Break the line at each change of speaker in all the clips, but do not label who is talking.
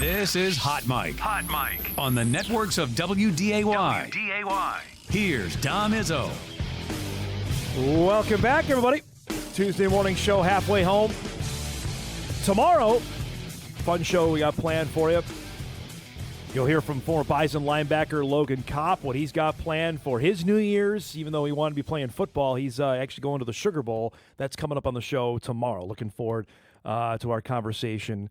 This is Hot Mic. Hot Mic. On the networks of WDAY. Here's Dom Izzo.
Welcome back, everybody. Tuesday morning show, halfway home. Tomorrow, fun show we got planned for you. You'll hear from former Bison linebacker Logan Kopp, what he's got planned for his New Year's. Even though he wanted to be playing football, he's actually going to the Sugar Bowl. That's coming up on the show tomorrow. Looking forward to our conversation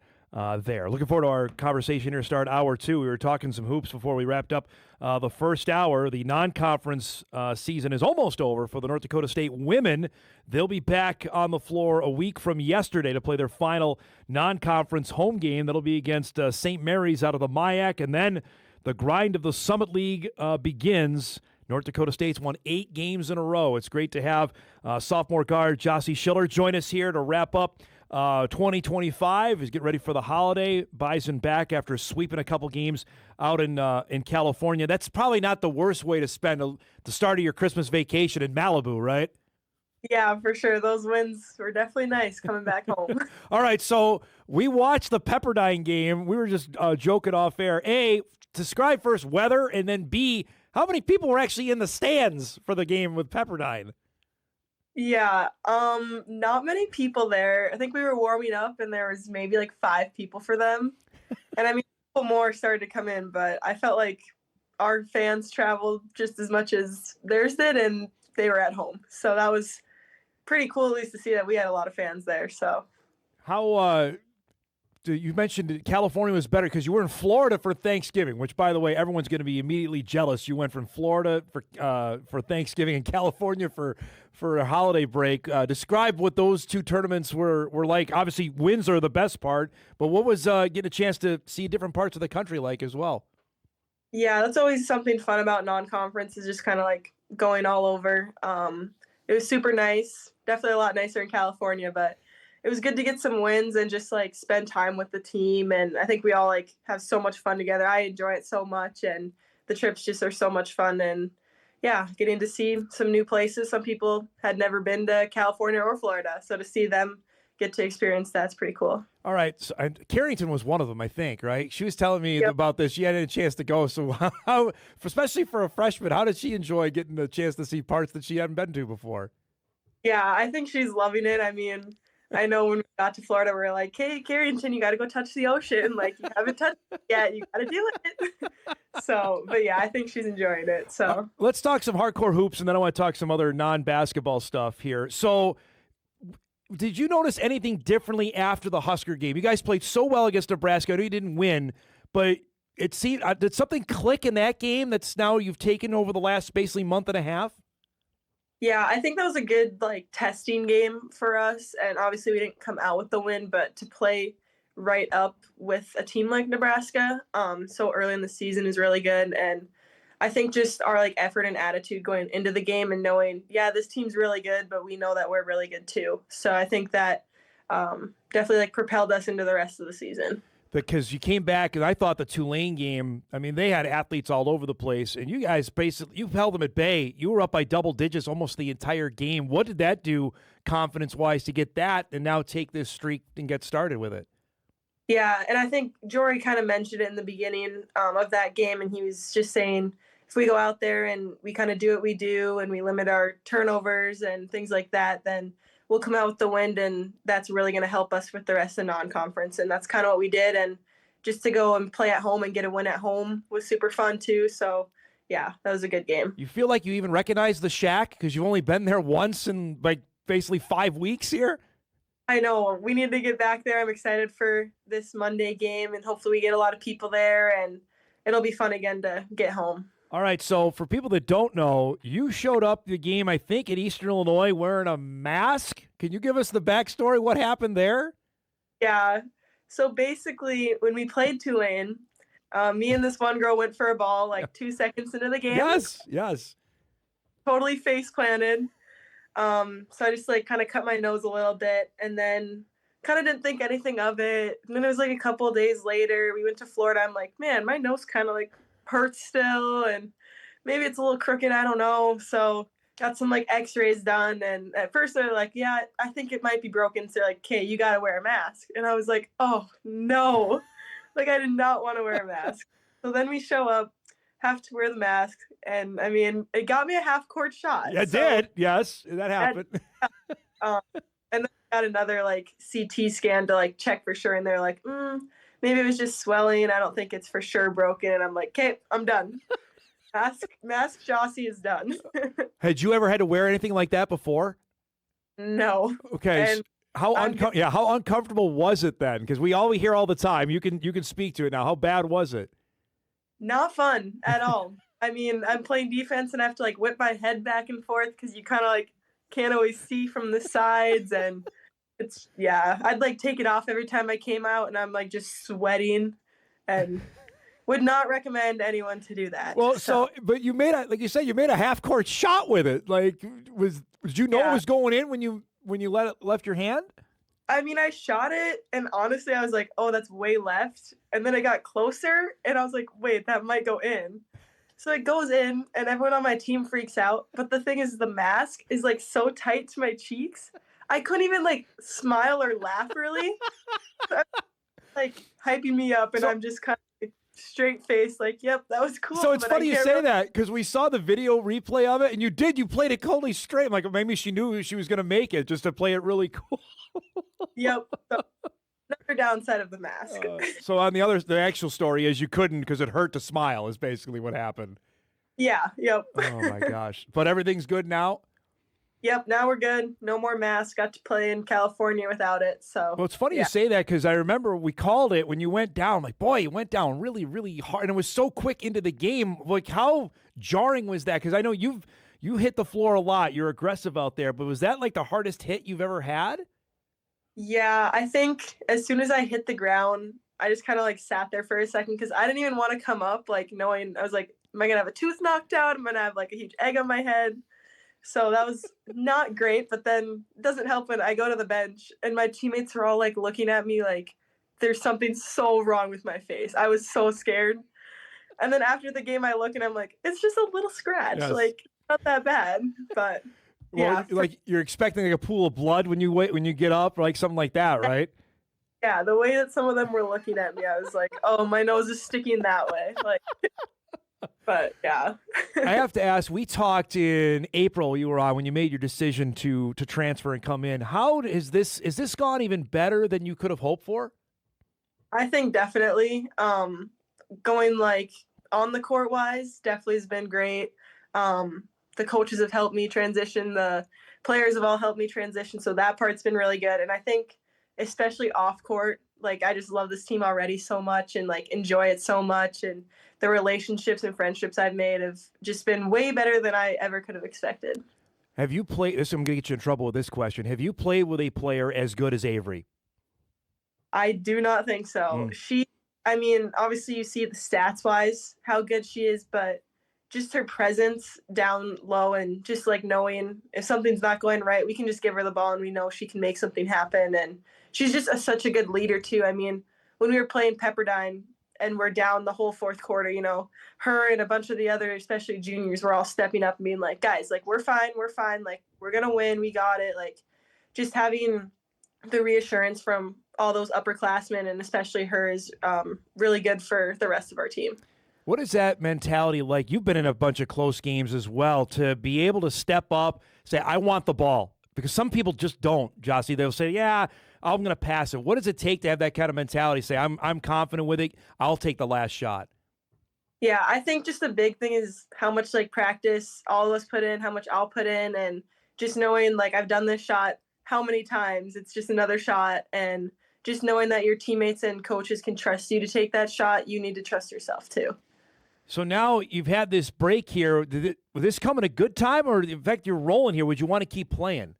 there. Looking forward to our conversation here, start hour two. We were talking some hoops before we wrapped up the first hour. The non-conference season is almost over for the North Dakota State women. They'll be back on the floor a week from yesterday to play their final non-conference home game. That'll be against St. Mary's out of the MIAC, and then the grind of the Summit League begins. North Dakota State's won 8 games in a row. It's great to have sophomore guard Jocelyn Schiller join us here to wrap up 2025. He's getting ready for the holiday. Bison back after sweeping a couple games out in California. That's probably not the worst way to spend the start of your Christmas vacation in Malibu, right?
Yeah, for sure. Those wins were definitely nice coming back home.
All right, so we watched the Pepperdine game. We were just joking off air. A, describe first weather, and then B, how many people were actually in the stands for the game with Pepperdine?
Yeah, not many people there. I think we were warming up and there was maybe like 5 people for them. And I mean, people more started to come in, but I felt like our fans traveled just as much as theirs did and they were at home. So that was pretty cool at least to see that we had a lot of fans there. So
how you mentioned California was better because you were in Florida for Thanksgiving, which, by the way, everyone's going to be immediately jealous. You went from Florida for Thanksgiving and California for a holiday break. Describe what those two tournaments were like. Obviously, wins are the best part, but what was getting a chance to see different parts of the country like as well?
Yeah, that's always something fun about non-conference is just kind of like going all over. It was super nice, definitely a lot nicer in California, but it was good to get some wins and just like spend time with the team. And I think we all like have so much fun together. I enjoy it so much and the trips just are so much fun. And yeah, getting to see some new places. Some people had never been to California or Florida. So to see them get to experience that's pretty cool.
All right. So, Carrington was one of them, I think, right? She was telling me about this. She hadn't a chance to go. So how, especially for a freshman, how did she enjoy getting the chance to see parts that she hadn't been to before?
Yeah, I think she's loving it. I mean, I know when we got to Florida, we were like, hey, Carrington, you got to go touch the ocean. Like, you haven't touched it yet. You got to do it. So, but yeah, I think she's enjoying it. So
let's talk some hardcore hoops, and then I want to talk some other non-basketball stuff here. So did you notice anything differently after the Husker game? You guys played so well against Nebraska. I know you didn't win, but it seemed did something click in that game that's now you've taken over the last basically month and a half?
Yeah, I think that was a good like testing game for us. And obviously we didn't come out with the win, but to play right up with a team like Nebraska so early in the season is really good. And I think just our like effort and attitude going into the game and knowing, yeah, this team's really good, but we know that we're really good too. So I think that definitely like propelled us into the rest of the season.
Because you came back, and I thought the Tulane game, I mean, they had athletes all over the place, and you guys basically, you held them at bay. You were up by double digits almost the entire game. What did that do confidence-wise to get that and now take this streak and get started with it?
Yeah, and I think Jory kind of mentioned it in the beginning of that game, and he was just saying if we go out there and we kind of do what we do and we limit our turnovers and things like that, then we'll come out with the win, and that's really going to help us with the rest of non-conference. And that's kind of what we did. And just to go and play at home and get a win at home was super fun too. So yeah, that was a good game.
You feel like you even recognize the Shack because you've only been there once in like basically 5 weeks here?
I know. We need to get back there. I'm excited for this Monday game, and hopefully we get a lot of people there, and it'll be fun again to get home.
All right, so for people that don't know, you showed up the game, I think, at Eastern Illinois wearing a mask. Can you give us the backstory? What happened there?
Yeah. So basically, when we played Tulane, me and this one girl went for a ball like 2 seconds into the game.
Yes.
Totally face planted. So I just like kind of cut my nose a little bit and then kind of didn't think anything of it. And then it was like a couple of days later, we went to Florida. I'm like, man, my nose kind of like hurts still, and maybe it's a little crooked. I don't know. So got some like x-rays done. And at first they're like, yeah, I think it might be broken. So they're like, okay, you got to wear a mask. And I was like, oh no, Like, I did not want to wear a mask. So then we show up, have to wear the mask, and I mean, it got me a half-court shot.
It
so
did. Yes, that happened.
um, and then I got another like CT scan to like check for sure, and they're like, maybe it was just swelling. I don't think it's for sure broken. And I'm like, okay, I'm done. Mask Jossie is done.
Had you ever had to wear anything like that before?
No.
Okay.
And
how uncomfortable was it then? Because we hear all the time. You can speak to it now. How bad was it?
Not fun at all. I mean, I'm playing defense and I have to like whip my head back and forth because you kind of like can't always see from the sides, and I'd like take it off every time I came out, and I'm like just sweating, and would not recommend anyone to do that.
Well, but you made like you said, you made a half court shot with it. Like, did you know it was going in when you left your hand?
I mean, I shot it, and honestly, I was like, oh, that's way left. And then I got closer, and I was like, wait, that might go in. So it goes in, and everyone on my team freaks out. But the thing is, the mask is like so tight to my cheeks, I couldn't even like smile or laugh really. So, like hyping me up, and I'm just kind of like, straight face, like, yep, that was cool.
So it's funny you say that because we saw the video replay of it, and you played it totally straight. Like maybe she knew she was going to make it just to play it really cool.
Yep. So, another downside of the mask.
So the actual story is you couldn't because it hurt to smile is basically what happened.
Yeah. Yep.
Oh my gosh! But everything's good now.
Yep. Now we're good. No more masks. Got to play in California without it. So.
Well, it's funny you say that because I remember we called it when you went down. I'm like, boy, you went down really, really hard, and it was so quick into the game. Like, how jarring was that? Because I know you hit the floor a lot. You're aggressive out there, but was that like the hardest hit you've ever had?
Yeah, I think as soon as I hit the ground, I just kind of like sat there for a second because I didn't even want to come up, like knowing I was like, am I gonna have a tooth knocked out? I'm gonna have like a huge egg on my head. So that was not great. But then it doesn't help when I go to the bench and my teammates are all like looking at me like there's something so wrong with my face. I was so scared. And then after the game, I look and I'm like, it's just a little scratch, like not that bad, but.
Well, like you're expecting like a pool of blood when you get up, or like something like that, right?
Yeah, the way that some of them were looking at me, I was like, "Oh, my nose is sticking that way." Like, but yeah.
I have to ask. We talked in April. You were on when you made your decision to transfer and come in. How is this gone even better than you could have hoped for?
I think definitely. Going like on the court wise, definitely has been great. The coaches have helped me transition. The players have all helped me transition. So that part's been really good. And I think especially off court, like I just love this team already so much and like enjoy it so much. And the relationships and friendships I've made have just been way better than I ever could have expected.
Have you played this? I'm going to get you in trouble with this question. Have you played with a player as good as Avery?
I do not think so. I mean, obviously you see the stats wise, how good she is, but just her presence down low and just like knowing if something's not going right, we can just give her the ball and we know she can make something happen. And she's just such a good leader too. I mean, when we were playing Pepperdine and we're down the whole fourth quarter, you know, her and a bunch of the other, especially juniors, were all stepping up and being like, guys, like, we're fine. Like, we're going to win. We got it. Like, just having the reassurance from all those upperclassmen and especially her is really good for the rest of our team.
What is that mentality like? You've been in a bunch of close games as well, to be able to step up, say, I want the ball. Because some people just don't, Jossie. They'll say, yeah, I'm going to pass it. What does it take to have that kind of mentality? Say, I'm confident with it. I'll take the last shot.
Yeah, I think just the big thing is how much like practice all of us put in, how much I'll put in, and just knowing like I've done this shot how many times. It's just another shot, and just knowing that your teammates and coaches can trust you to take that shot, you need to trust yourself too.
So now you've had this break here. Would this come at a good time, or in fact you're rolling here? Would you want to keep playing?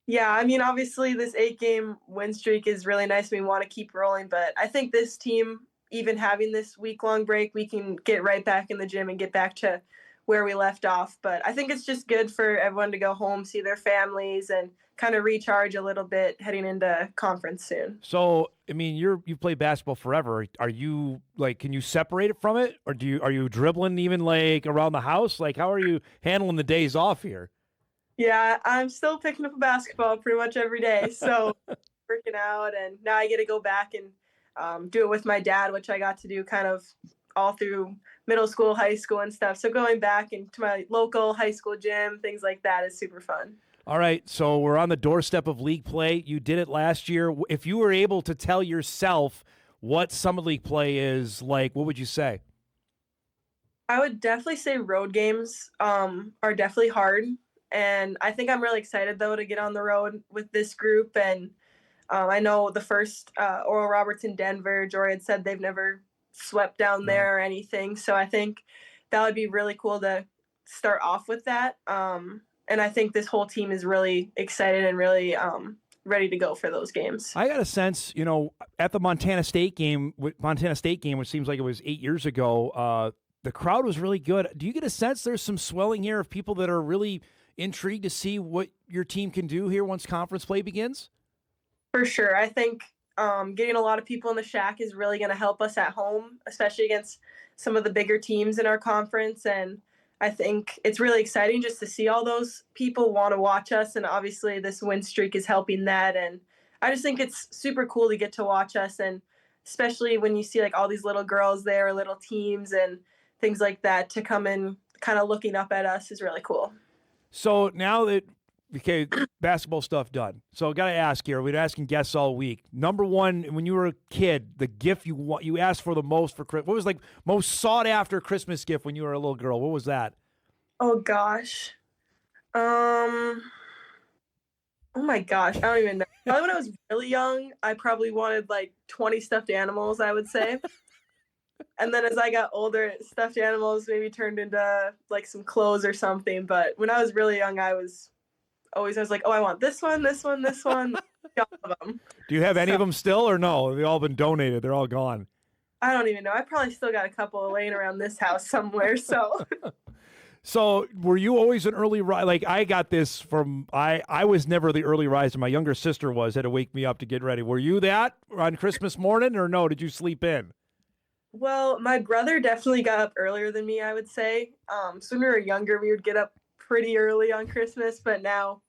Yeah, I mean, obviously this 8-game win streak is really nice. We want to keep rolling, but I think this team, even having this week-long break, we can get right back in the gym and get back to where we left off. But I think it's just good for everyone to go home, see their families, and kind of recharge a little bit heading into conference soon.
So, I mean, you've played basketball forever. Are you like, can you separate it from it, or are you dribbling even like around the house? Like, how are you handling the days off here?
Yeah, I'm still picking up a basketball pretty much every day. So working out, and now I get to go back and do it with my dad, which I got to do kind of all through middle school, high school and stuff. So going back into my local high school gym, things like that is super fun.
All right, so we're on the doorstep of league play. You did it last year. If you were able to tell yourself what summer league play is like, what would you say?
I would definitely say road games are definitely hard. And I think I'm really excited, though, to get on the road with this group. And I know the first Oral Roberts in Denver, Jory had said they've never swept down there or anything. So I think that would be really cool to start off with that. And I think this whole team is really excited and really ready to go for those games.
I got a sense, at the Montana State game, which seems like it was 8 years ago, the crowd was really good. Do you get a sense there's some swelling here of people that are really intrigued to see what your team can do here once conference play begins?
For sure. I think getting a lot of people in the shack is really going to help us at home, especially against some of the bigger teams in our conference. And I think it's really exciting just to see all those people want to watch us. And obviously this win streak is helping that. And I just think it's super cool to get to watch us. And especially when you see like all these little girls there, little teams and things like that, to come in kind of looking up at us is really cool.
So now that, okay, basketball stuff done. So I got to ask here, we've been asking guests all week. Number one, when you were a kid, the gift you asked for the most for Christmas, what was like most sought after Christmas gift when you were a little girl? What was that?
Oh gosh. Oh my gosh, I don't even know. Probably when I was really young, I probably wanted like 20 stuffed animals, I would say. And then as I got older, stuffed animals maybe turned into like some clothes or something. But when I was really young, I was like, oh, I want this one, this one, this one. All of them.
Do you have any of them still or no? They've all been donated. They're all gone.
I don't even know. I probably still got a couple laying around this house somewhere. So.
So were you always an early rise? Like I got this from, I was never the early riser. My younger sister had to wake me up to get ready. Were you that on Christmas morning or no? Did you sleep in?
Well, my brother definitely got up earlier than me, I would say. So when we were younger, we would get up pretty early on Christmas. But now,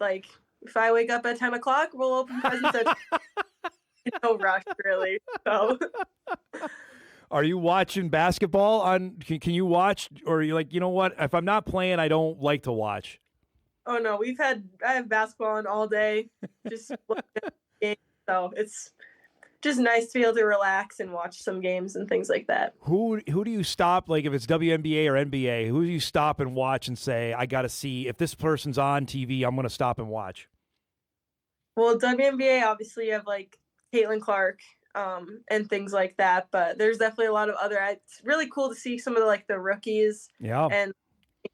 like, if I wake up at 10 o'clock, we'll open presents at no rush, really. So.
Are you watching basketball on? Can you watch, or are you like, you know what? If I'm not playing, I don't like to watch.
Oh no, I have basketball on all day, just games, so it's just nice to be able to relax and watch some games and things like that.
Who do you stop? Like if it's WNBA or NBA, who do you stop and watch and say, I got to see if this person's on TV, I'm going to stop and watch?
Well, WNBA obviously you have like Caitlin Clark. And things like that, but there's definitely a lot of other. It's really cool to see some of the rookies.
Yeah.
And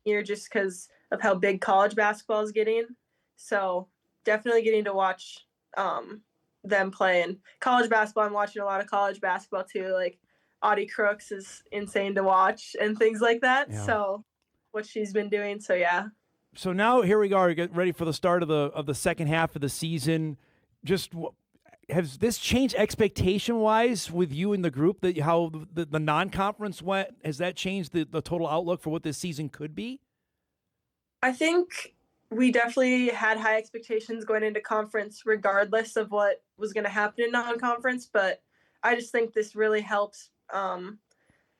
here just because of how big college basketball is getting, so definitely getting to watch them play. And college basketball, I'm watching a lot of college basketball too. Like Audie Crooks is insane to watch and things like that.
Yeah.
So what she's been doing. So yeah.
So now here we are, get ready for the start of the second half of the season. Just has this changed expectation-wise with you and the group, that how the non-conference went? Has that changed the total outlook for what this season could be?
I think we definitely had high expectations going into conference regardless of what was going to happen in non-conference, but I just think this really helps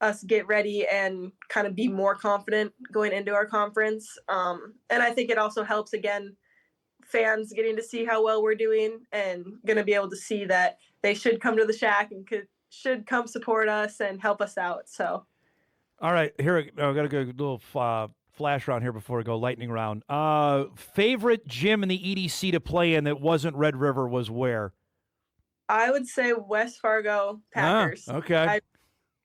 us get ready and kind of be more confident going into our conference. And I think it also helps, again, fans getting to see how well we're doing and going to be able to see that they should come to the shack and should come support us and help us out. So, all
right, here I've got to go a little flash round here before we go lightning round. Favorite gym in the EDC to play in that wasn't Red River was where?
I would say West Fargo Packers.
Okay,
I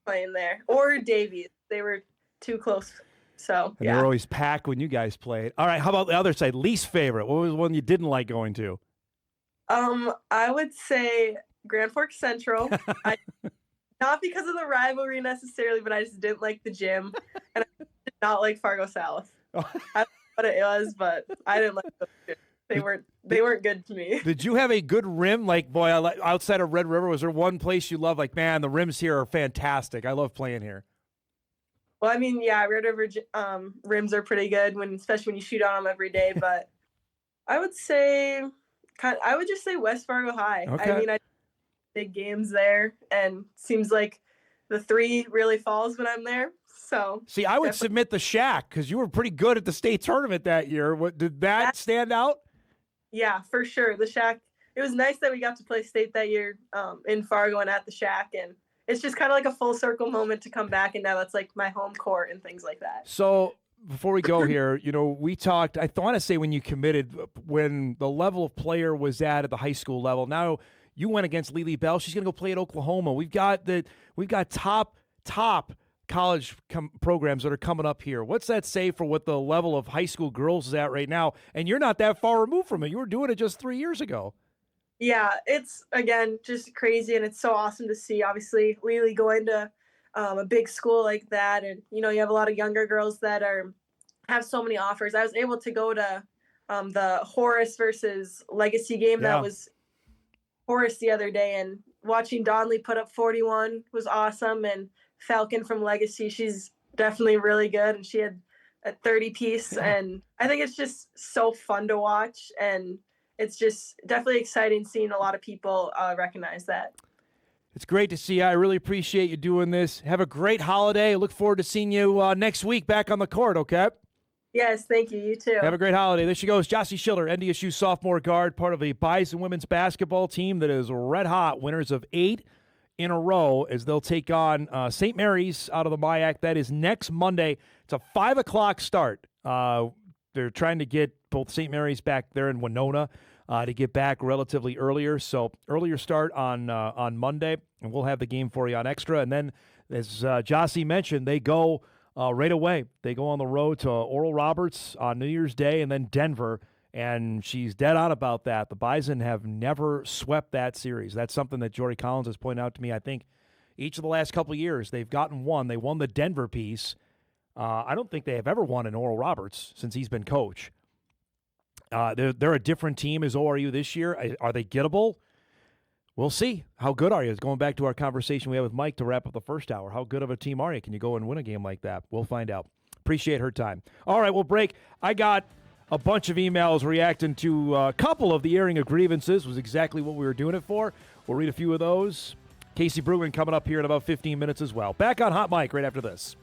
playing there, or Davies. They were too close. So,
and they were always packed when you guys played. All right, how about the other side? Least favorite? What was one you didn't like going to?
I would say Grand Forks Central. Not because of the rivalry necessarily, but I just didn't like the gym, and I did not like Fargo South. I don't know what it was, but I didn't like those gyms. They weren't good to me.
Did you have a good rim? Like, boy, outside of Red River, was there one place you love? Like, man, the rims here are fantastic. I love playing here.
Well, I mean, yeah, Red River rims are pretty good especially when you shoot on them every day. But I would say, I would just say West Fargo High.
Okay.
I mean, I big games there, and seems like the 3 really falls when I'm there. So
see, I would submit the Shack because you were pretty good at the state tournament that year. What did that stand out?
Yeah, for sure. The Shack. It was nice that we got to play state that year in Fargo and at the Shack, and it's just kind of like a full circle moment to come back, and now that's like my home court and things like that.
So before we go here, we talked, I want to say when you committed, when the level of player was at the high school level. Now you went against Lily Bell. She's going to go play at Oklahoma. We've got top college programs that are coming up here. What's that say for what the level of high school girls is at right now? And you're not that far removed from it. You were doing it just 3 years ago.
Yeah, it's, again, just crazy, and it's so awesome to see, obviously, Lily going to a big school like that, and, you have a lot of younger girls that have so many offers. I was able to go to the Horace versus Legacy game that was Horace the other day, and watching Donley put up 41 was awesome, and Falcon from Legacy, she's definitely really good, and she had a 30-piece, and I think it's just so fun to watch, and it's just definitely exciting seeing a lot of people recognize that.
It's great to see you. I really appreciate you doing this. Have a great holiday. Look forward to seeing you next week back on the court, okay?
Yes, thank you. You too.
Have a great holiday. There she goes, Jocelyn Schiller, NDSU sophomore guard, part of a Bison women's basketball team that is red hot, winners of 8 in a row as they'll take on St. Mary's out of the MIAC. That is next Monday. It's a 5 o'clock start. They're trying to get both St. Mary's back there in Winona to get back relatively earlier. So earlier start on Monday, and we'll have the game for you on Extra. And then, as Jossie mentioned, they go right away. They go on the road to Oral Roberts on New Year's Day and then Denver, and she's dead on about that. The Bison have never swept that series. That's something that Jory Collins has pointed out to me, I think, each of the last couple of years. They've gotten one. They won the Denver piece. I don't think they have ever won in Oral Roberts since he's been coach. They're a different team as ORU this year. Are they gettable? We'll see. How good are you? Going back to our conversation we had with Mike to wrap up the first hour. How good of a team are you? Can you go and win a game like that? We'll find out. Appreciate her time. All right, we'll break. I got a bunch of emails reacting to a couple of the airing of grievances. Was exactly what we were doing it for. We'll read a few of those. Casey Brugman coming up here in about 15 minutes as well. Back on Hot Mike right after this.